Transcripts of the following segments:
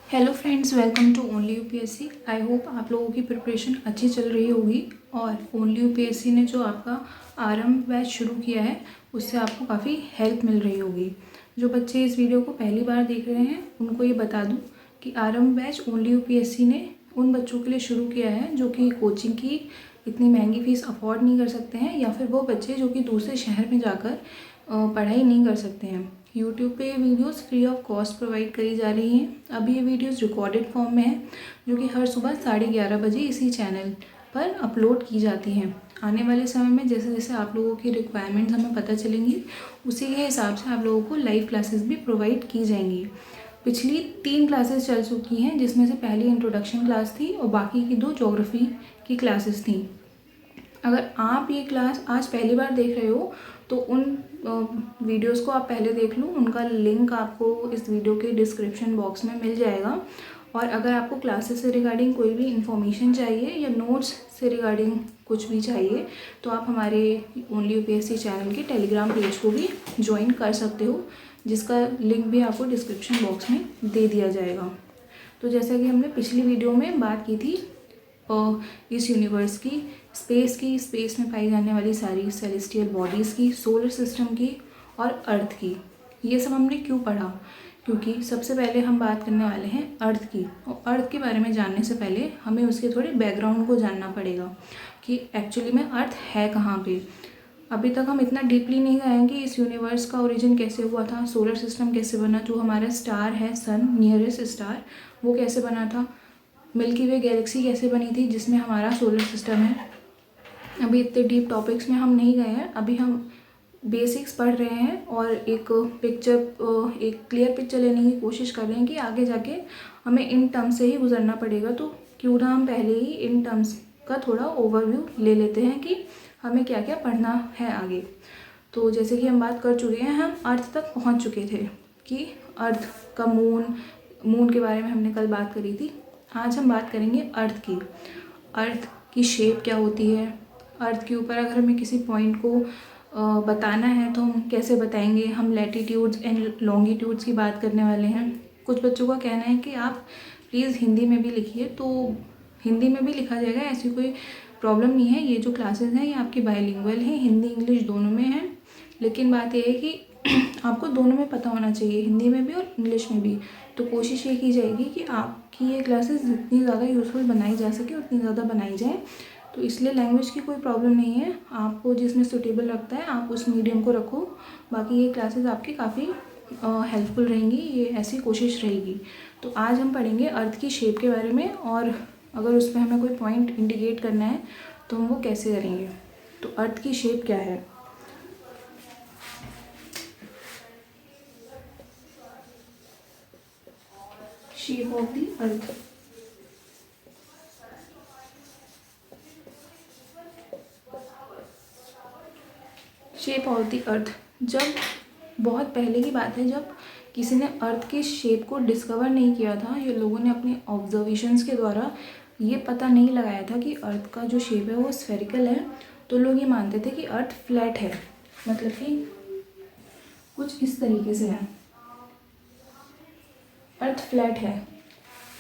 Hello friends, welcome to only UPSC. I hope आप लोगों की प्रिपरेशन अच्छी चल रही होगी और ओनली यूपीएससी ने जो आपका आरंभ बैच शुरू किया है उससे आपको काफ़ी हेल्प मिल रही होगी। जो बच्चे इस वीडियो को पहली बार देख रहे हैं उनको ये बता दूं कि आरंभ बैच ओनली यूपीएससी ने उन बच्चों के लिए शुरू किया है जो कि कोचिंग की इतनी महंगी फ़ीस अफोर्ड नहीं कर सकते हैं, या फिर वो बच्चे जो कि दूसरे शहर में जाकर पढ़ाई नहीं कर सकते हैं। यूट्यूब पे ये videos free of cost provide करी जा रही हैं। अभी ये वीडियोस रिकॉर्डेड फॉर्म में है जो कि हर सुबह 11:30 बजे इसी चैनल पर अपलोड की जाती हैं। आने वाले समय में जैसे जैसे आप लोगों की रिक्वायरमेंट्स हमें पता चलेंगी उसी के हिसाब से आप लोगों को लाइव क्लासेस भी प्रोवाइड की जाएंगी। पिछली 3 क्लासेस चल चुकी हैं जिसमें से पहली इंट्रोडक्शन क्लास थी और बाकी की 2 ज्योग्राफी की क्लासेस थी। अगर आप ये क्लास आज पहली बार देख रहे हो तो उन वीडियोस को आप पहले देख लो, उनका लिंक आपको इस वीडियो के डिस्क्रिप्शन बॉक्स में मिल जाएगा। और अगर आपको क्लासेस से रिगार्डिंग कोई भी इन्फॉर्मेशन चाहिए या नोट्स से रिगार्डिंग कुछ भी चाहिए तो आप हमारे ओनली यूपीएससी चैनल के टेलीग्राम पेज को भी ज्वाइन कर सकते हो, जिसका लिंक भी आपको डिस्क्रिप्शन बॉक्स में दे दिया जाएगा। तो जैसा कि हमने पिछली वीडियो में बात की थी इस यूनिवर्स की, स्पेस में पाई जाने वाली सारी सेलेस्टियल बॉडीज़ की, सोलर सिस्टम की और अर्थ की, ये सब हमने क्यों पढ़ा? क्योंकि सबसे पहले हम बात करने वाले हैं अर्थ की, और अर्थ के बारे में जानने से पहले हमें उसके थोड़े बैकग्राउंड को जानना पड़ेगा कि एक्चुअली में अर्थ है कहाँ पे। अभी तक हम इतना डीपली नहीं गए कि इस यूनिवर्स का ओरिजिन कैसे हुआ था, सोलर सिस्टम कैसे बना, जो हमारा स्टार है सन, नियरेस्ट स्टार, वो कैसे बना था, मिल्की वे गैलेक्सी कैसे बनी थी जिसमें हमारा सोलर सिस्टम है। अभी इतने डीप टॉपिक्स में हम नहीं गए हैं, अभी हम बेसिक्स पढ़ रहे हैं और एक क्लियर पिक्चर लेने की कोशिश कर रहे हैं कि आगे जाके हमें इन टर्म्स से ही गुजरना पड़ेगा। तो क्यों ना हम पहले ही इन टर्म्स का थोड़ा ओवरव्यू ले लेते हैं कि हमें क्या क्या पढ़ना है आगे। तो जैसे कि हम बात कर चुके हैं, हम अर्थ तक पहुंच चुके थे कि अर्थ का मून के बारे में हमने कल बात करी थी। आज हम बात करेंगे अर्थ की शेप क्या होती है, अर्थ के ऊपर अगर हमें किसी पॉइंट को बताना है तो हम कैसे बताएंगे। हम लैटिट्यूड्स एंड लॉन्गिट्यूड्स की बात करने वाले हैं। कुछ बच्चों का कहना है कि आप प्लीज़ हिंदी में भी लिखिए, तो हिंदी में भी लिखा जाएगा, ऐसी कोई प्रॉब्लम नहीं है। ये जो क्लासेस हैं ये आपकी बायलिंगुअल हैं, हिंदी इंग्लिश दोनों में हैं। लेकिन बात यह है कि आपको दोनों में पता होना चाहिए, हिंदी में भी और इंग्लिश में भी। तो कोशिश ये की जाएगी कि आपकी ये क्लासेस जितनी ज़्यादा यूज़फुल बनाई जा सके उतनी ज़्यादा बनाई जाए। तो इसलिए लैंग्वेज की कोई प्रॉब्लम नहीं है, आपको जिसमें सूटेबल लगता है आप उस मीडियम को रखो। बाकी ये क्लासेस आपकी काफ़ी हेल्पफुल रहेंगी, ये ऐसी कोशिश रहेगी। तो आज हम पढ़ेंगे अर्थ की शेप के बारे में, और अगर उस पर हमें कोई पॉइंट इंडिकेट करना है तो हम वो कैसे करेंगे। तो अर्थ की शेप क्या है? Shape of the earth. Shape of the earth, जब बहुत पहले की बात है, जब किसी ने अर्थ की शेप को डिस्कवर नहीं किया था, ये लोगों ने अपने ऑब्जर्वेशंस के द्वारा ये पता नहीं लगाया था कि अर्थ का जो शेप है वो स्फेरिकल है, तो लोग ये मानते थे कि अर्थ फ्लैट है, मतलब कि कुछ इस तरीके से है, अर्थ फ्लैट है।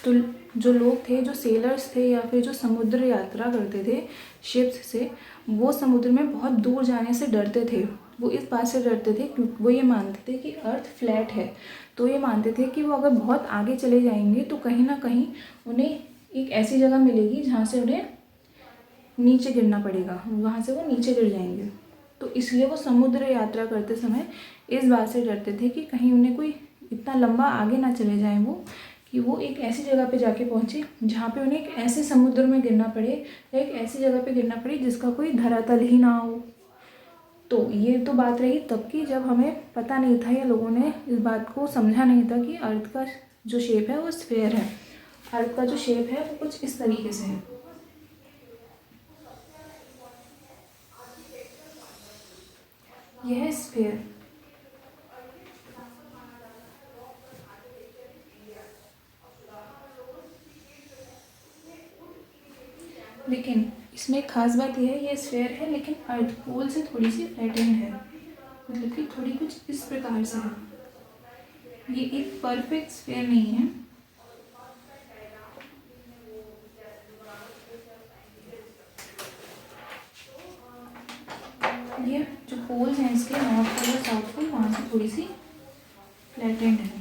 तो जो लोग थे, जो सेलर्स थे या फिर जो समुद्र यात्रा करते थे शिप्स से, वो समुद्र में बहुत दूर जाने से डरते थे। वो इस बात से डरते थे क्योंकि वो ये मानते थे कि अर्थ फ्लैट है। तो ये मानते थे कि वो अगर बहुत आगे चले जाएंगे तो कहीं ना कहीं उन्हें एक ऐसी जगह मिलेगी जहाँ से उन्हें नीचे गिरना पड़ेगा, वहाँ से वो नीचे गिर जाएंगे। तो इसलिए वो समुद्र यात्रा करते समय इस बात से डरते थे कि कहीं उन्हें कोई इतना लंबा आगे ना चले जाएं वो, कि वो एक ऐसी जगह पे जाके पहुँचे जहाँ पे उन्हें एक ऐसे समुद्र में गिरना पड़े या एक ऐसी जगह पे गिरना पड़े जिसका कोई धरातल ही ना हो। तो ये तो बात रही तब की, जब हमें पता नहीं था या लोगों ने इस बात को समझा नहीं था कि अर्थ का जो शेप है वो स्फेयर है। अर्थ का जो शेप है वो कुछ इस तरीके से है। यह है स्फेयर। लेकिन इसमें एक खास बात यह है, ये स्फेयर है लेकिन अर्थ पोल से थोड़ी सी फ्लैटेंड है, मतलब कि थोड़ी कुछ इस प्रकार से है। ये एक परफेक्ट स्फेयर नहीं है, थोड़ी सी फ्लैटेंड है।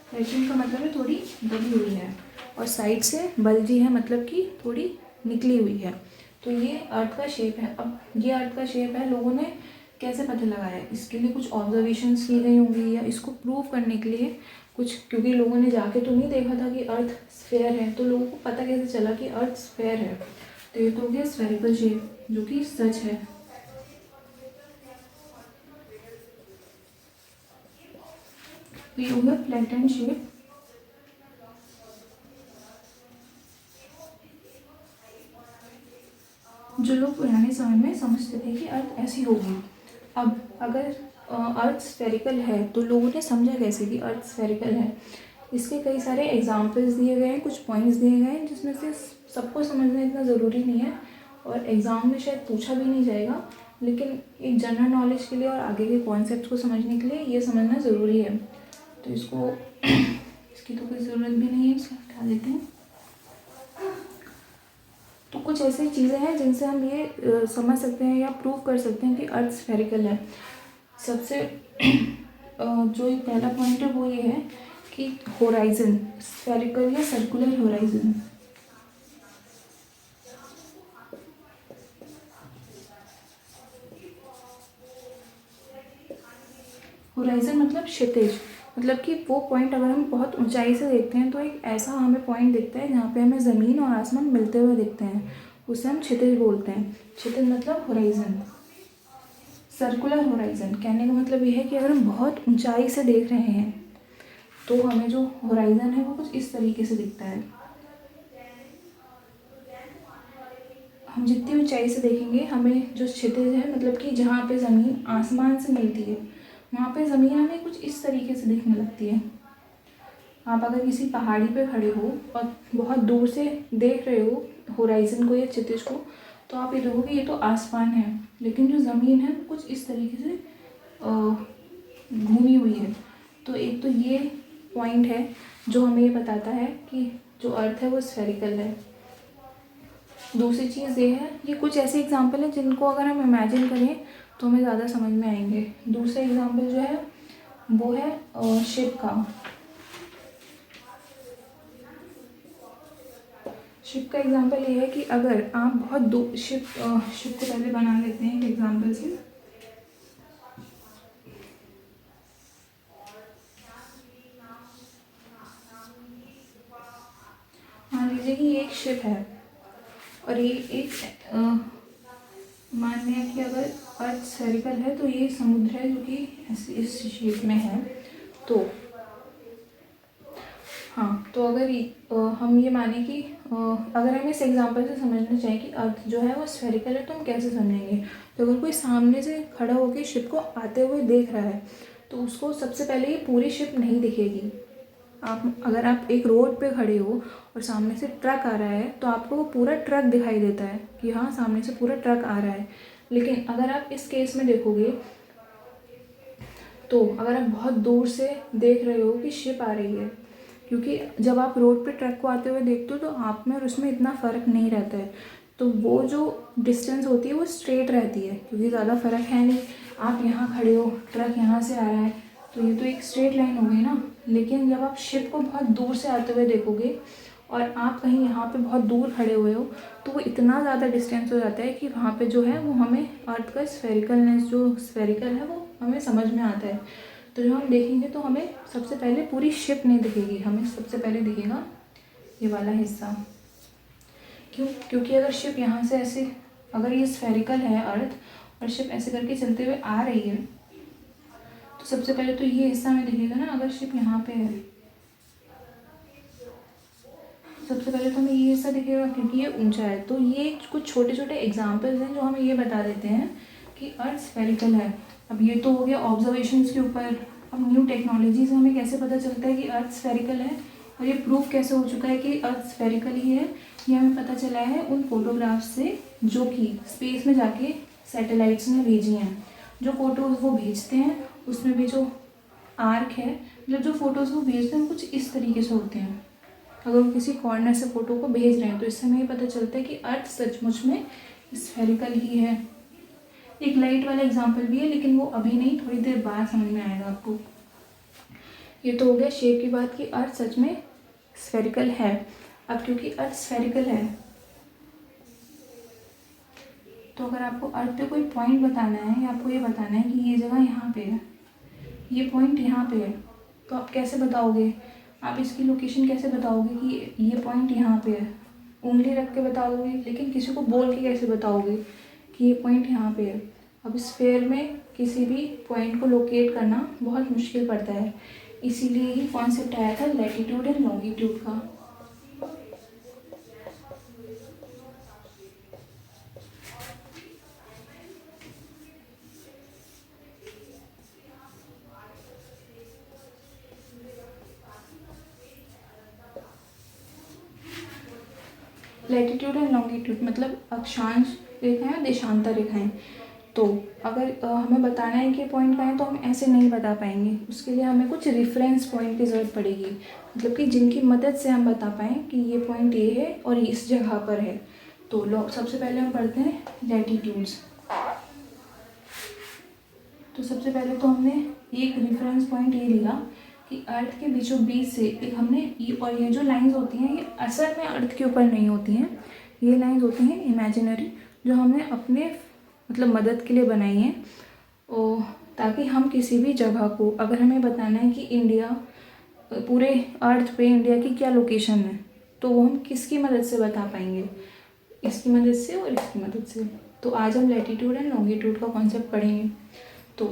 फ्लैटेंड का मतलब है थोड़ी दबी हुई है, और साइड से बल्जी है, मतलब कि थोड़ी निकली हुई है। तो ये अर्थ का शेप है। अब ये अर्थ का शेप है, लोगों ने कैसे पता लगाया? इसके लिए कुछ ऑब्जर्वेशंस की गई होंगी, या इसको प्रूव करने के लिए कुछ, क्योंकि लोगों ने जाके तो नहीं देखा था कि अर्थ स्फेयर है, तो लोगों को पता कैसे चला कि अर्थ स्फेयर है? तो ये तो हो गया स्फेरिकल शेप, जो कि सच है। तो ये हो गया फ्लैटेंड शेप। जो लोग पुराने समय में समझते थे कि अर्थ ऐसी होगी। अब अगर अर्थ स्फेरिकल है तो लोगों ने समझा कैसे कि अर्थ स्फेरिकल है? इसके कई सारे एग्जाम्पल्स दिए गए हैं, कुछ पॉइंट्स दिए गए हैं, जिसमें से सबको समझना इतना ज़रूरी नहीं है, और एग्ज़ाम में शायद पूछा भी नहीं जाएगा, लेकिन एक जनरल नॉलेज के लिए और आगे के कॉन्सेप्ट को समझने के लिए ये समझना ज़रूरी है। तो इसको इसकी तो कोई ज़रूरत भी नहीं है, इसको हटा देते हैं। तो कुछ ऐसी चीज़ें हैं जिनसे हम ये समझ सकते हैं या प्रूव कर सकते हैं कि अर्थ स्फेरिकल है। सबसे जो एक पहला पॉइंट है वो ये है कि होराइजन स्फेरिकल या सर्कुलर होराइजन। होराइजन मतलब क्षितिज, मतलब कि वो पॉइंट अगर हम बहुत ऊंचाई से देखते हैं तो एक ऐसा हमें पॉइंट दिखता है जहाँ पे हमें ज़मीन और आसमान मिलते हुए दिखते हैं, उसे हम क्षितिज बोलते हैं। क्षितिज मतलब होराइजन। सर्कुलर होराइजन कहने का मतलब ये है कि अगर हम बहुत ऊंचाई से देख रहे हैं तो हमें जो होराइजन है वो कुछ इस तरीके से दिखता है। हम जितनी ऊंचाई से देखेंगे हमें जो क्षितिज है, मतलब कि जहाँ पे ज़मीन आसमान से मिलती है, वहाँ पे ज़मीन हमें कुछ इस तरीके से दिखने लगती है। आप अगर किसी पहाड़ी पे खड़े हो और बहुत दूर से देख रहे हो होराइजन को या क्षितिज को, तो आप ये देखोगे ये तो आसमान है, लेकिन जो ज़मीन है वो कुछ इस तरीके से घूमी हुई है। तो एक तो ये पॉइंट है जो हमें ये बताता है कि जो अर्थ है वो स्फेरिकल है। दूसरी चीज़ ये है, ये कुछ ऐसे एग्जाम्पल हैं जिनको अगर हम इमेजिन करें तो हमें ज़्यादा समझ में आएंगे। दूसरा एग्जाम्पल जो है वो है शिप का। शिप का एग्जाम्पल ये है कि अगर आप बहुत दूर शिप को पहले बना लेते हैं एक एग्जाम्पल से। मान लीजिए कि ये एक शिप है और ये एक मान लिया कि अगर अर्थ स्फेरिकल है तो ये समुद्र है जो कि इस शेप में है। तो हाँ, तो अगर हम ये माने कि अगर हम इस एग्जांपल से समझना चाहें कि अर्थ जो है वो स्फेरिकल है तो हम कैसे समझेंगे? तो अगर कोई सामने से खड़ा होकर शिप को आते हुए देख रहा है तो उसको सबसे पहले ये पूरी शिप नहीं दिखेगी। अगर आप एक रोड पे खड़े हो और सामने से ट्रक आ रहा है तो आपको वो पूरा ट्रक दिखाई देता है कि हाँ सामने से पूरा ट्रक आ रहा है। लेकिन अगर आप इस केस में देखोगे तो अगर आप बहुत दूर से देख रहे हो कि शिप आ रही है, क्योंकि जब आप रोड पे ट्रक को आते हुए देखते हो तो आप में और उसमें इतना फ़र्क नहीं रहता है, तो वो जो डिस्टेंस होती है वो स्ट्रेट रहती है क्योंकि ज़्यादा फ़र्क है नहीं। आप यहाँ खड़े हो, ट्रक यहाँ से आ रहा है, तो ये तो एक स्ट्रेट लाइन हो गई ना। लेकिन जब आप शिप को बहुत दूर से आते हुए देखोगे और आप कहीं यहाँ पे बहुत दूर खड़े हुए हो तो वो इतना ज़्यादा डिस्टेंस हो जाता है कि वहाँ पे जो है वो हमें अर्थ का स्फेरिकलनेस जो स्फेरिकल है वो हमें समझ में आता है। तो जब हम देखेंगे तो हमें सबसे पहले पूरी शिप नहीं दिखेगी, हमें सबसे पहले दिखेगा ये वाला हिस्सा। क्यों? क्योंकि अगर शिप यहाँ से ऐसे, अगर ये स्फेरिकल है अर्थ और शिप ऐसे करके चलते हुए आ रही है तो सबसे पहले तो ये हिस्सा हमें दिखेगा ना। अगर शिप यहाँ पे है सबसे पहले तो हमें ये हिस्सा दिखेगा क्योंकि ये ऊंचा है। तो ये कुछ छोटे छोटे एग्जाम्पल्स हैं जो हमें ये बता देते हैं कि अर्थ स्फेरिकल है। अब ये तो हो गया ऑब्जर्वेशंस के ऊपर। अब न्यू टेक्नोलॉजी से हमें कैसे पता चलता है कि अर्थ स्फेरिकल है और ये प्रूफ कैसे हो चुका है कि अर्थ स्फेरिकल ही है, ये हमें पता चला है उन फोटोग्राफ्स से जो कि स्पेस में जाके सैटेलाइट्स ने भेजी हैं। जो फ़ोटोज़ वो भेजते हैं उसमें भी जो आर्क है, मतलब जो फ़ोटोज़ वो भेजते हैं वो कुछ इस तरीके से होते हैं। अगर वो किसी कॉर्नर से फ़ोटो को भेज रहे हैं तो इससे हमें ये पता चलता है कि अर्थ सचमुच में स्फेरिकल ही है। एक लाइट वाला एग्जाम्पल भी है, लेकिन वो अभी नहीं, थोड़ी देर बाद समझ में आएगा आपको। ये तो हो गया शेप की बात कि अर्थ सच में स्फेरिकल है। अब क्योंकि अर्थ स्फेरिकल है, तो अगर आपको अर्थ पे कोई पॉइंट बताना है या आपको ये बताना है कि ये जगह यहाँ पे है, ये पॉइंट यहाँ पे है, तो आप कैसे बताओगे? आप इसकी लोकेशन कैसे बताओगे कि ये पॉइंट यहाँ पे है? उंगली रख के बता दोगे, लेकिन किसी को बोल के कैसे बताओगे कि ये पॉइंट यहाँ पे है? अब स्फेयर में किसी भी पॉइंट को लोकेट करना बहुत मुश्किल पड़ता है, इसीलिए ही कॉन्सेप्ट आया था लैटिट्यूड एंड लॉन्गिट्यूड का। लैटिट्यूड एंड लॉन्गिट्यूड मतलब अक्षांश रेखाएं, देशांतर रेखाएं। तो अगर हमें बताना है कि पॉइंट कहाँ है, तो हम ऐसे नहीं बता पाएंगे। उसके लिए हमें कुछ रेफरेंस पॉइंट की ज़रूरत पड़ेगी, मतलब कि जिनकी मदद से हम बता पाएँ कि ये पॉइंट ये है और इस जगह पर है। तो सबसे पहले हम पढ़ते हैं लैटिट्यूड्स। तो सबसे पहले तो हमने एक रेफरेंस पॉइंट ये लिया कि अर्थ के बीचों बीच से एक हमने और ये जो लाइंस होती हैं ये असल में अर्थ के ऊपर नहीं होती हैं, ये लाइंस होती हैं इमेजिनरी, जो हमने अपने मतलब मदद के लिए बनाई हैं, और ताकि हम किसी भी जगह को, अगर हमें बताना है कि इंडिया, पूरे अर्थ पे इंडिया की क्या लोकेशन है, तो वो हम किसकी मदद से बता पाएंगे? इसकी मदद से और इसकी मदद से। तो आज हम लैटिट्यूड एंड लॉन्गिट्यूड का कॉन्सेप्ट पढ़ेंगे। तो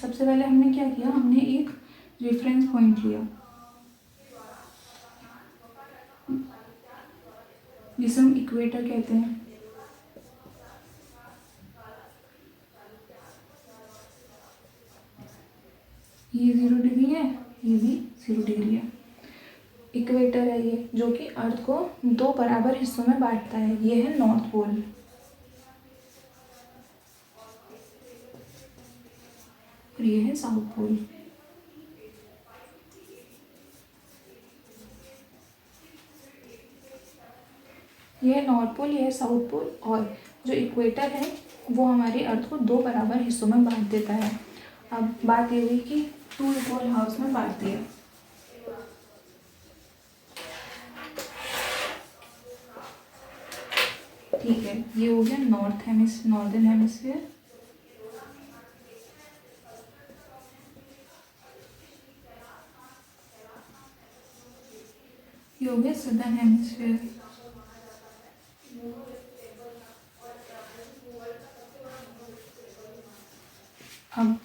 सबसे पहले हमने क्या किया, हमने एक रेफरेंस पॉइंट लिया जिसे हम इक्वेटर कहते हैं। ये 0 डिग्री है, ये भी 0 डिग्री है। इक्वेटर है ये, जो कि अर्थ को 2 बराबर हिस्सों में बांटता है। ये है नॉर्थ पोल, और ये है साउथ पोल। ये है नॉर्थ पोल, ये है साउथ पोल, और जो इक्वेटर है वो हमारे अर्थ को 2 बराबर हिस्सों में बांट देता है। अब बात ये हुई कि 2 इक्वल हाउस में बांट दिया। ठीक है, ये हो गया नॉर्दर्न हेमिस्फीयर। ये हो गया सदर्न हेमिस्फीयर। अब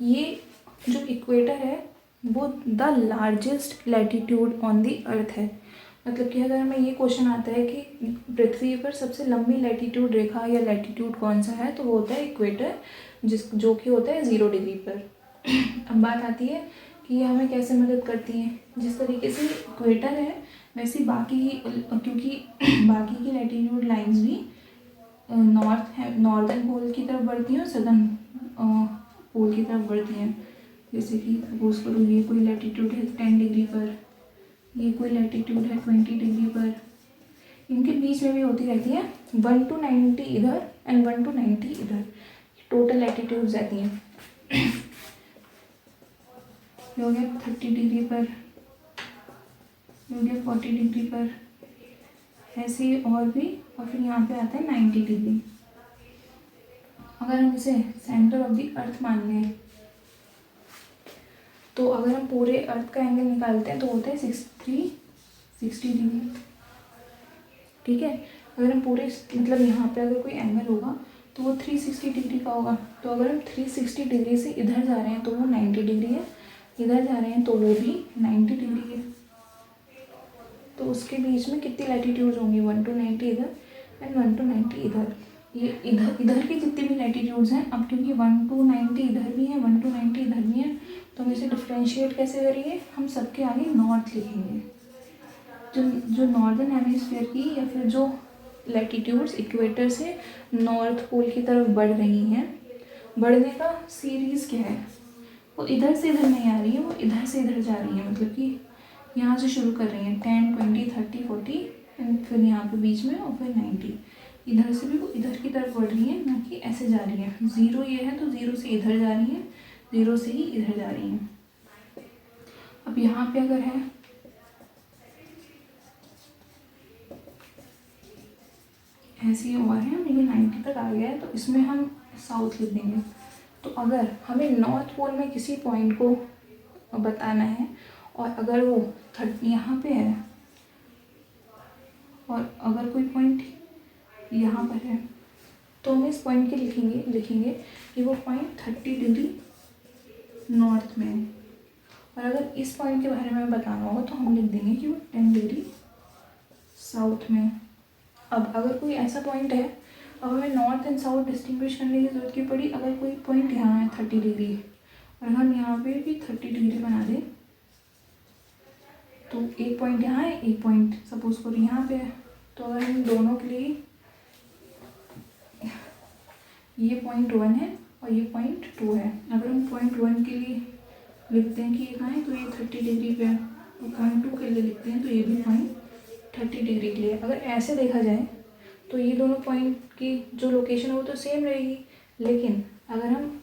ये जो इक्वेटर है वो the largest latitude on the earth है। मतलब कि अगर हमें ये क्वेश्चन आता है कि पृथ्वी पर सबसे लंबी लैटिट्यूड रेखा या लैटिट्यूड कौन सा है, तो वो होता है इक्वेटर, जो कि होता है 0 डिग्री पर। अब बात आती है कि ये हमें कैसे मदद करती हैं। जिस तरीके से इक्वेटर है वैसे बाकी, क्योंकि बाकी की लैटिट्यूड लाइंस भी नॉर्दर्न पोल की तरफ बढ़ती हैं और सदर्न पोल की तरफ बढ़ती हैं। जैसे कि सपोज करो ये कोई लैटिट्यूड है 10 डिग्री पर, ये कोई लैटिट्यूड है 20 डिग्री पर। इनके बीच में भी होती रहती है 1 to 90 इधर एंड 1 to 90 इधर, टोटल लैटिट्यूड्स रहती हैं। ये हो गया 30 डिग्री पर, ये हो गया 40 डिग्री पर, ऐसे ही और भी। और फिर यहाँ पे आता है 90 डिग्री। अगर हम इसे सेंटर ऑफ द अर्थ मान लें, तो अगर हम पूरे अर्थ का एंगल निकालते हैं तो होता है 60 डिग्री। ठीक है, अगर हम पूरे मतलब यहाँ पे अगर कोई एंगल होगा तो वो 360 डिग्री का होगा। तो अगर हम 360 डिग्री से इधर जा रहे हैं तो वो 90 डिग्री है, इधर जा रहे हैं तो वो भी 90 डिग्री है। तो उसके बीच में कितनी लैटिट्यूड्स होंगी, 1 to 90 इधर एंड 1 to 90 इधर। ये इधर की जितनी भी लैटिट्यूड्स हैं, अब क्योंकि 1 to 90 इधर भी है, 1 to 90 इधर भी है, तो हम इसे डिफ्रेंशिएट कैसे करेंगे, हम सबके आगे नॉर्थ लिखेंगे। जो नॉर्दर्न हेमिस्फीयर की या फिर जो लैटिट्यूड्स इक्वेटर से नॉर्थ पोल की तरफ बढ़ रही हैं, बढ़ने का सीरीज़ क्या है, वो इधर से इधर नहीं आ रही है, वो इधर से इधर जा रही है। मतलब कि यहाँ से शुरू कर रही हैं 10, 20, 30, 40 एंड फिर यहाँ पे बीच में और फिर 90। इधर से भी वो इधर की तरफ बढ़ रही है, ना कि ऐसे जा रही है। 0 ये है तो 0 से इधर जा रही है, 0 से ही इधर जा रही है। अब यहाँ पे अगर है ऐसे ही और है, ये 90 तक आ गया है, तो इसमें हम साउथ लिख देंगे। तो अगर हमें नॉर्थ पोल में किसी पॉइंट को बताना है और अगर वो 30 यहाँ पे है और अगर कोई पॉइंट यहाँ पर है, तो हम इस पॉइंट के लिखेंगे कि वो पॉइंट 30 डिग्री नॉर्थ में है। और अगर इस पॉइंट के बारे में बताना होगा तो हम लिख देंगे कि वो 10 डिग्री साउथ में है। अब अगर कोई ऐसा पॉइंट है, अब हमें नॉर्थ एंड साउथ डिस्टिंग्विश करने की ज़रूरत क्यों पड़ी? अगर कोई पॉइंट यहाँ है 30 डिग्री और हम यहाँ पे भी 30 डिग्री बना दें, तो एक पॉइंट यहाँ है, एक पॉइंट सपोज करो यहाँ पे है, तो अगर हम दोनों के लिए ये पॉइंट 1 है और ये पॉइंट 2 है, अगर हम पॉइंट 1 के लिए लिखते हैं कि ये कहाँ है, तो ये 30 डिग्री पे है, और पॉइंट 2 के लिए लिखते हैं तो ये भी पॉइंट 30 डिग्री के लिए। अगर ऐसे देखा जाए तो ये दोनों पॉइंट की जो लोकेशन है वो तो सेम रहेगी, लेकिन अगर हम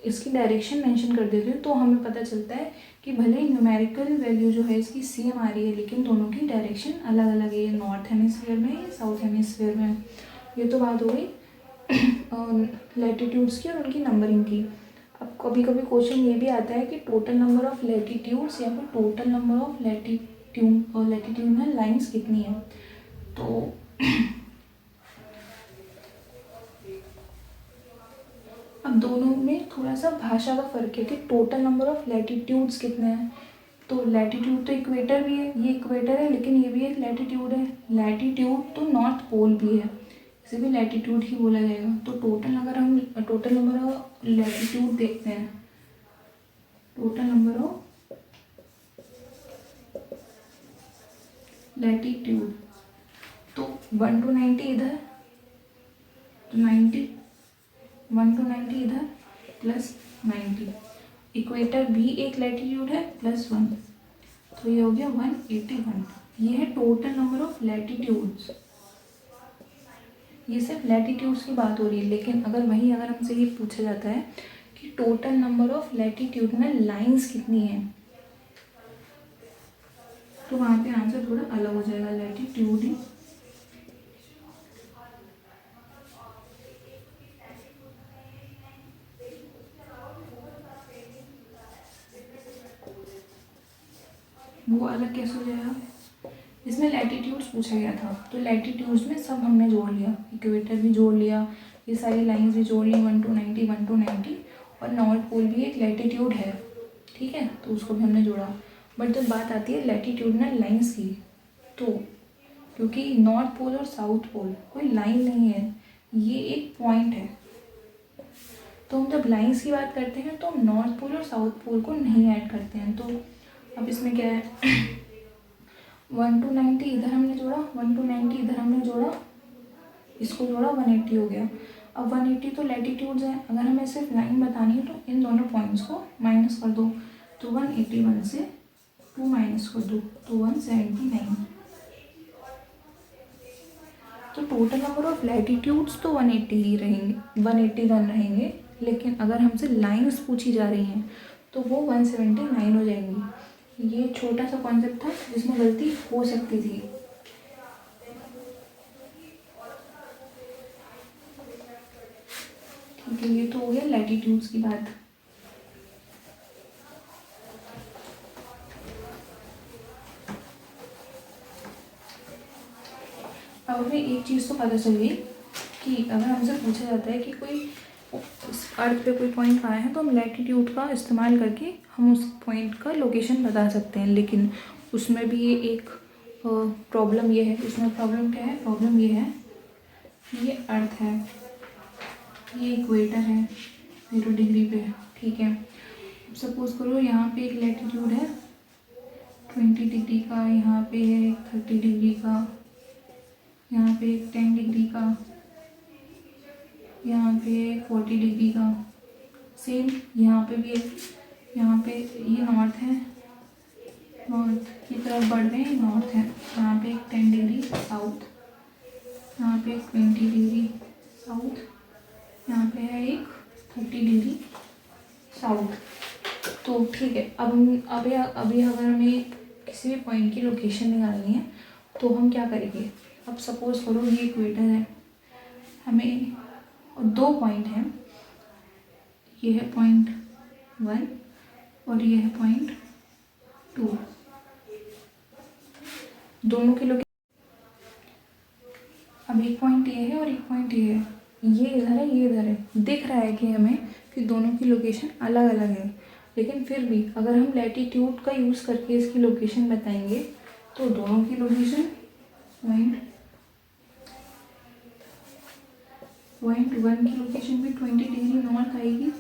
इसकी डायरेक्शन मेंशन कर देते हैं तो हमें पता चलता है कि भले ही न्यूमेरिकल वैल्यू जो है इसकी सेम आ रही है, लेकिन दोनों की डायरेक्शन अलग अलग है। ये नॉर्थ हेमिस्फीयर में है, साउथ हेमिस्फीयर में है। ये तो बात हो गई लैटिट्यूड्स की और उनकी नंबरिंग की। अब कभी कभी क्वेश्चन ये भी आता है कि टोटल नंबर ऑफ लैटिट्यूड्स या फिर total number of latitudinal lines कितनी है। तो अब दोनों में थोड़ा सा भाषा का फ़र्क है कि टोटल नंबर ऑफ लैटिट्यूड्स कितने हैं। तो लैटिट्यूड तो इक्वेटर भी है, ये इक्वेटर है, लेकिन ये भी एक लैटिट्यूड है। लैटिट्यूड तो नॉर्थ पोल भी है, इसे भी लैटिट्यूड ही बोला जाएगा। तो टोटल अगर हम टोटल नंबर ऑफ लैटिट्यूड देखते हैं, टोटल नंबर ऑफ लैटिट्यूड, तो 1 to 90 इधर, तो 90, 1 to 90 इधर प्लस 90। इक्वेटर भी एक लैटिट्यूड है प्लस 1, तो ये हो गया 181। ये है टोटल नंबर ऑफ लैटिट्यूड्स। ये सिर्फ लैटिट्यूड्स की बात हो रही है, लेकिन अगर हमसे ये पूछा जाता है कि total number of latitudinal lines कितनी है, तो वहाँ पे आंसर थोड़ा अलग हो जाएगा। लैटिट्यूड वो अलग कैसे हो जाएगा? इसमें लैटिट्यूड्स पूछा गया था, तो लैटिट्यूड्स में सब हमने जोड़ लिया, इक्वेटर भी जोड़ लिया, ये सारी लाइंस भी जोड़ ली, 1 to 90, 1 to 90, और नॉर्थ पोल भी एक लैटिट्यूड है, ठीक है, तो उसको भी हमने जोड़ा। बट जब बात आती है लैटिट्यूडनल लाइंस की, तो क्योंकि नॉर्थ पोल और साउथ पोल कोई लाइन नहीं है, ये एक पॉइंट है, तो हम जब लाइंस की बात करते हैं तो हम नॉर्थ पोल और साउथ पोल को नहीं ऐड करते हैं। तो अब इसमें क्या है 1 to 90 इधर हमने जोड़ा, 1 to 90 इधर हमने जोड़ा, इसको जोड़ा, 180 हो गया। अब 180 तो लैटिट्यूड्स हैं, अगर हमें सिर्फ लाइन बतानी है तो इन दोनों पॉइंट्स को माइनस कर दो, तो 181 से 2 माइनस कर दो, तो 179। तो टोटल नंबर ऑफ लैटिट्यूड्स तो 180 ही रहेंगे, 181 रहेंगे, लेकिन अगर हमसे लाइंस पूछी जा रही हैं तो वो 179 हो जाएंगी। ये छोटा सा कॉन्सेप्ट था जिसमें गलती हो सकती थी। ठीक है, ये तो हो गया लैटिट्यूड्स की बात। अब हमें एक चीज़ तो पता चल गई कि अगर हमसे पूछा जाता है कि कोई अर्थ पे कोई पॉइंट आया है तो हम लैटिट्यूड का इस्तेमाल करके हम उस पॉइंट का लोकेशन बता सकते हैं, लेकिन उसमें भी ये एक प्रॉब्लम ये है। इसमें प्रॉब्लम क्या है? प्रॉब्लम ये है, ये अर्थ है, ये इक्वेटर है 0 डिग्री पे, ठीक है। सपोज करो यहाँ पे एक लैटिट्यूड है 20 डिग्री का, यहाँ पे है 30 डिग्री का, यहाँ पे 10 डिग्री का, यहाँ पे 40 डिग्री का, सेम यहाँ पे भी है। यहाँ पे ये नॉर्थ है, नॉर्थ की तरफ बढ़ रहे हैं, नॉर्थ है, यहाँ पे 10 डिग्री साउथ, यहाँ पे पे 20 डिग्री साउथ, यहाँ पे है एक 30 डिग्री साउथ। तो ठीक है, अभी अगर हमें किसी भी पॉइंट की लोकेशन निकालनी है तो हम क्या करेंगे। अब सपोज़ करो ये इक्वेटर है, हमें और 2 पॉइंट हैं, ये है पॉइंट 1 और ये है पॉइंट 2, दोनों की लोकेशन। अब एक पॉइंट ये है और एक पॉइंट ये है, ये इधर है ये इधर है। दिख रहा है कि हमें कि दोनों की लोकेशन अलग अलग है, लेकिन फिर भी अगर हम लैटीट्यूड का यूज़ करके इसकी लोकेशन बताएंगे तो दोनों की लोकेशन पॉइंट 1 की लोकेशन भी 20 डिग्री नॉर्थ आएगी,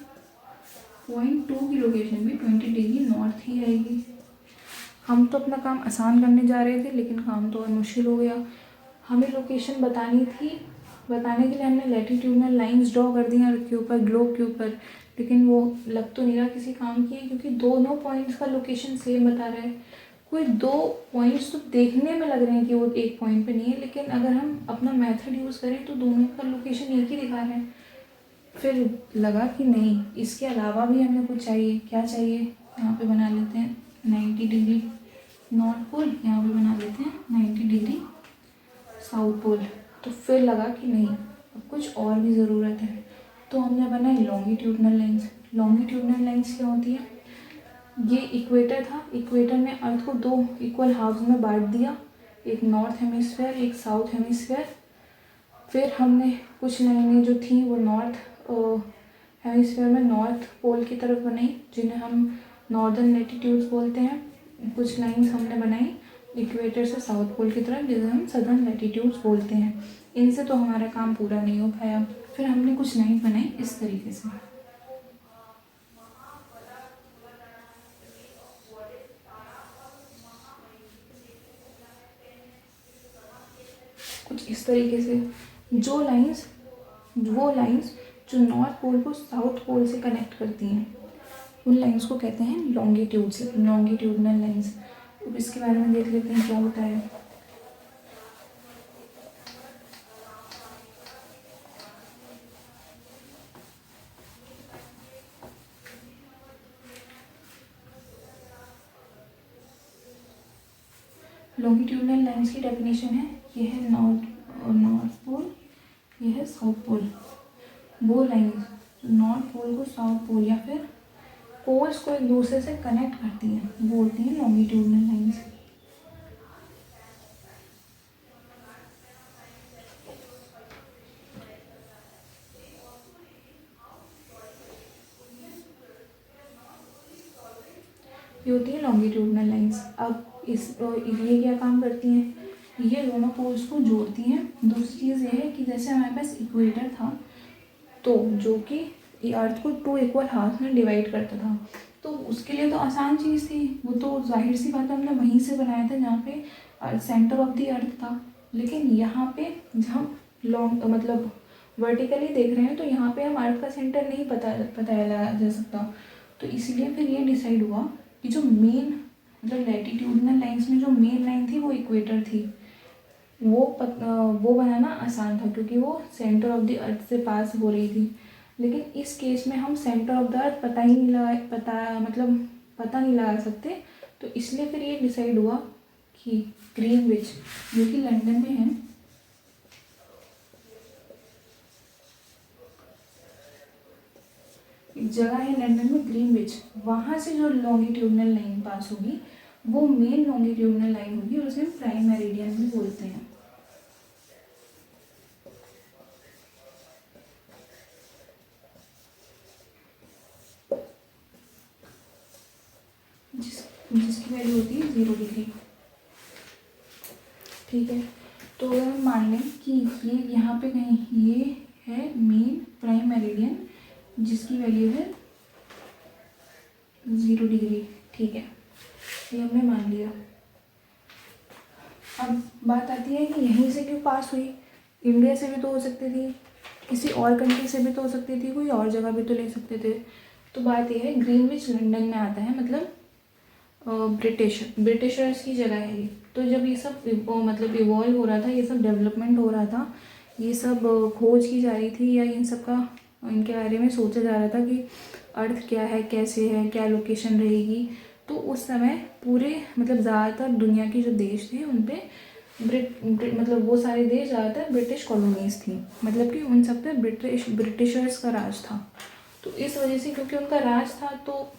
पॉइंट 2 की लोकेशन भी 20 डिग्री नॉर्थ ही आएगी। हम तो अपना काम आसान करने जा रहे थे, लेकिन काम तो और मुश्किल हो गया। हमें लोकेशन बतानी थी, बताने के लिए हमने लैटीट्यूडनल लाइंस ड्रॉ कर दी हैं अर्थ के ऊपर, ग्लोब के ऊपर, लेकिन वो लग तो नहीं रहा किसी काम की है, क्योंकि दोनों पॉइंट्स का लोकेशन सेम बता रहा है। कोई 2 पॉइंट्स तो देखने में लग रहे हैं कि वो एक पॉइंट पे नहीं है, लेकिन अगर हम अपना मेथड यूज़ करें तो दोनों का लोकेशन एक ही दिखा रहा है। फिर लगा कि नहीं, इसके अलावा भी हमें कुछ चाहिए। क्या चाहिए, यहाँ पे बना लेते हैं 90 डिग्री नॉर्थ पोल, यहाँ पे बना लेते हैं 90 डिग्री साउथ पोल। तो फिर लगा कि नहीं, अब कुछ और भी ज़रूरत है, तो हमने बनाई लॉन्गिट्यूडनल लाइंस। लॉन्गिट्यूडनल लाइंस क्या होती है, ये इक्वेटर था, इक्वेटर ने अर्थ को 2 इक्वल हाफ्स में बांट दिया, एक नॉर्थ हेमिस्फीयर एक साउथ हेमिस्फीयर। फिर हमने कुछ लाइनें जो थी वो नॉर्थ हेमिस्फीयर में नॉर्थ पोल की तरफ बनाई, जिन्हें हम नॉर्दर्न लैटिट्यूड्स बोलते हैं। कुछ लाइंस हमने बनाई इक्वेटर से साउथ पोल की तरफ, जिसे हम सदर्न लैटिट्यूड्स बोलते हैं। इनसे तो हमारा काम पूरा नहीं हो पाया, फिर हमने कुछ लाइन बनाई इस तरीके से, कुछ इस तरीके से। वो लाइंस जो नॉर्थ पोल को साउथ पोल से कनेक्ट करती हैं, उन लाइंस को कहते हैं लॉन्गिट्यूडनल लाइंस। अब इसके बारे में देख लेते हैं क्या होता है। लॉन्गिट्यूडनल लाइंस की डेफिनेशन है, ये है नॉर्थ पोल, ये है साउथ पोल। वो लाइंस नॉर्थ पोल को साउथ पोल या फिर पोल्स को एक दूसरे से कनेक्ट करती हैं, वो होती हैं लॉन्गिट्यूडनल लाइंस। ये होती है लॉन्गिट्यूडनल लाइंस। अब ये क्या काम करती हैं, ये दोनों पोल्स को जोड़ती हैं। दूसरी चीज़ ये है कि जैसे हमारे पास इक्वेटर था, तो जो कि अर्थ को 2 इक्वल हाफ में डिवाइड करता था, तो उसके लिए तो आसान चीज़ थी, वो तो जाहिर सी बात है, हमने वहीं से बनाया था जहाँ पे सेंटर ऑफ द अर्थ था। लेकिन यहाँ पे जहाँ मतलब वर्टिकली देख रहे हैं, तो यहाँ पे हम अर्थ का सेंटर नहीं बताया जा सकता। तो इसलिए फिर ये डिसाइड हुआ कि जो मेन मतलब लैटिट्यूडनल लाइंस में जो मेन लाइन थी वो इक्वेटर थी, वो बनाना आसान था, क्योंकि वो सेंटर ऑफ द अर्थ से पास हो रही थी। लेकिन इस केस में हम सेंटर ऑफ द अर्थ पता नहीं लगा सकते, तो इसलिए फिर ये डिसाइड हुआ कि ग्रीनविच, जो कि लंदन में है, एक जगह है लंदन में ग्रीनविच, वहाँ से जो लॉन्गिट्यूडनल लाइन पास होगी वो मेन लॉन्गिट्यूडनल लाइन होगी, और उसे हम प्राइम मेरिडियन भी बोलते हैं। जिसकी वैल्यू होती है 0 डिग्री। ठीक है, तो अगर हम मान लें कि ये यहाँ पे कहीं ये है मेन प्राइम मेरिडियन, जिसकी वैल्यू है 0 डिग्री। ठीक है, ये हमने मान लिया। अब बात आती है कि यहीं से क्यों पास हुई, इंडिया से भी तो हो सकती थी, किसी और कंट्री से भी तो हो सकती थी, कोई और जगह भी तो ले सकते थे। तो बात यह है, ग्रीनविच लंदन में आता है, मतलब ब्रिटिशर्स की जगह है ये। तो जब ये सब मतलब इवॉल्व हो रहा था, ये सब डेवलपमेंट हो रहा था, ये सब खोज की जा रही थी या इन सब का इनके बारे में सोचा जा रहा था कि अर्थ क्या है, कैसे है, क्या लोकेशन रहेगी। तो उस समय पूरे मतलब ज़्यादातर दुनिया के जो देश थे उन पे मतलब वो सारे देश ज़्यादातर ब्रिटिश कॉलोनीज़ थी, मतलब कि उन सब पे ब्रिटिशर्स का राज था। तो इस वजह से क्योंकि उनका राज था तो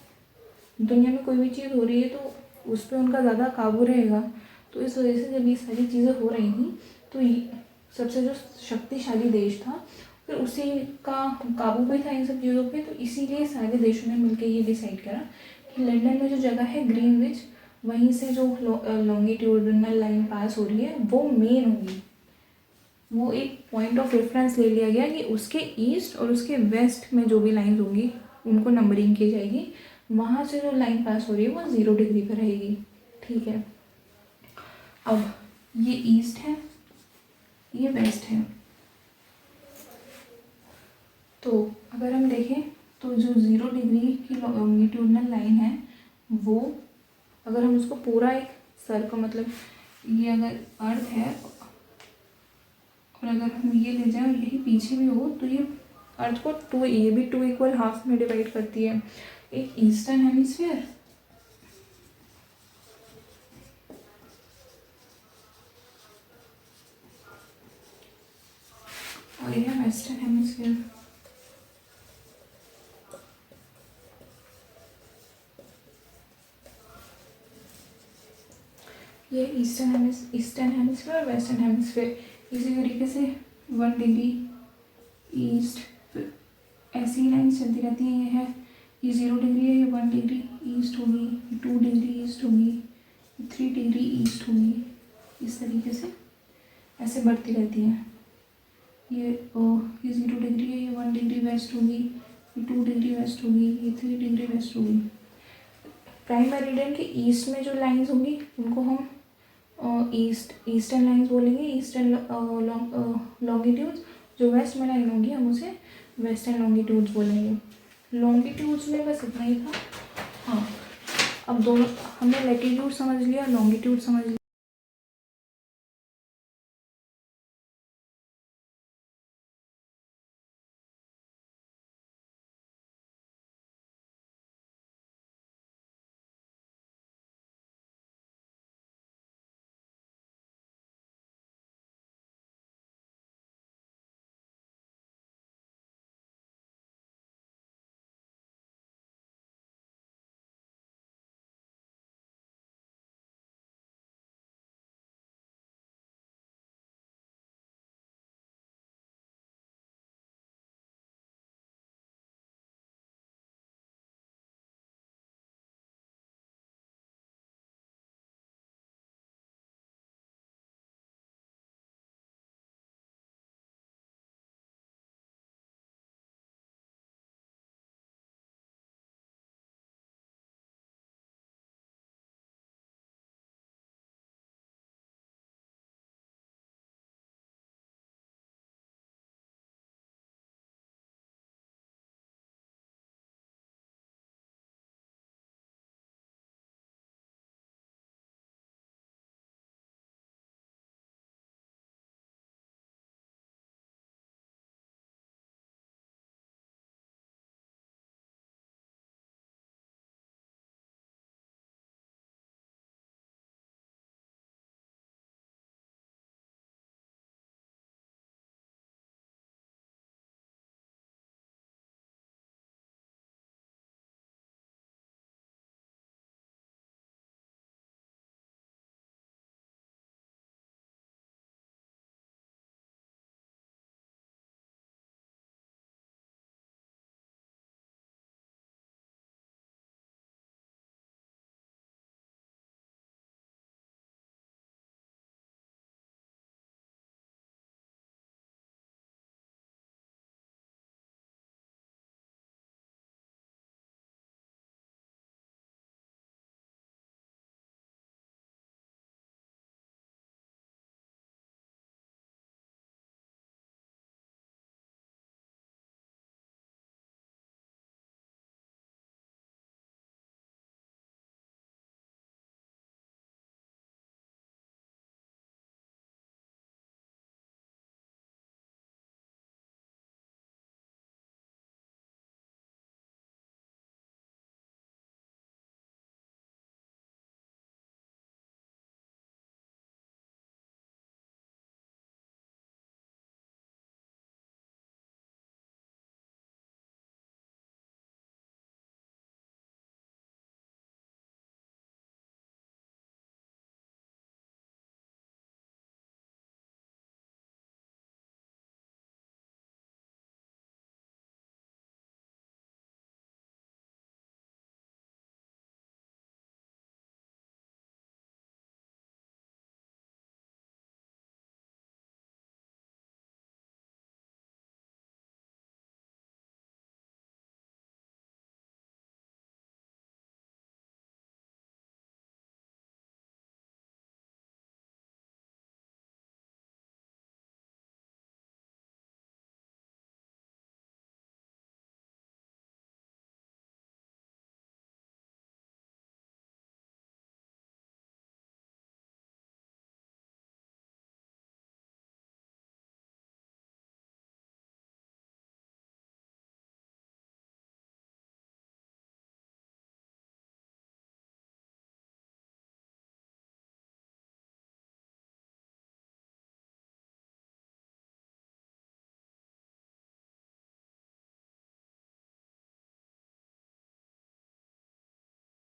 दुनिया में कोई भी चीज़ हो रही है तो उस पर उनका ज़्यादा काबू रहेगा। तो इस वजह से जब ये सारी चीज़ें हो रही थी तो सबसे जो शक्तिशाली देश था फिर उसी का काबू भी था इन सब चीज़ों पे। तो इसीलिए सारे देशों ने मिलकर ये डिसाइड करा कि लंदन में जो जगह है ग्रीनविच, वहीं से जो लॉन्गिट्यूडिनल लाइन पास हो रही है वो मेन होगी। वो एक पॉइंट ऑफ रेफरेंस ले लिया गया कि उसके ईस्ट और उसके वेस्ट में जो भी लाइन होंगी उनको नंबरिंग की जाएगी। वहाँ से जो लाइन पास हो रही है वो 0 डिग्री पर रहेगी। ठीक है, अब ये ईस्ट है, ये वेस्ट है। तो अगर हम देखें तो जो 0 डिग्री की लॉन्गिट्यूडिनल लाइन है वो अगर हम उसको पूरा एक सर्कल मतलब ये अगर अर्थ है और अगर हम ये ले जाएं और यही पीछे भी हो तो ये अर्थ को 2 ये भी 2 इक्वल हाफ में डिवाइड करती है। एक ईस्टर्न हेमिस्फीयर और यह वेस्टर्न हेमिस्फीयर। ये ईस्टर्न हेमिस्फीयर और वेस्टर्न हेमिस्फीयर इसी तरीके से 1 डिग्री ईस्ट ऐसी लाइन चलती रहती है। ये है ये 0 डिग्री है, ये 1 डिग्री ईस्ट होगी, ये 2 डिग्री ईस्ट होगी, ये 3 डिग्री ईस्ट होगी। इस तरीके से ऐसे बढ़ती रहती है। ये 0 डिग्री है, ये 1 डिग्री वेस्ट होगी, ये 2 डिग्री वेस्ट होगी, ये 3 डिग्री वेस्ट होगी। प्राइम मेरिडियन के ईस्ट में जो लाइंस होंगी उनको हम ईस्टर्न लाइंस बोलेंगे, ईस्टर्न लॉन्गिट्यूड्स। जो वेस्ट में लाइन होगी हम उसे वेस्टर्न लॉन्गिट्यूड्स बोलेंगे। लॉन्गिट्यूड्स में बस इतना ही था। हाँ, अब दोनों हमने लैटिट्यूड समझ लिया, लॉन्गिट्यूड समझ लिया।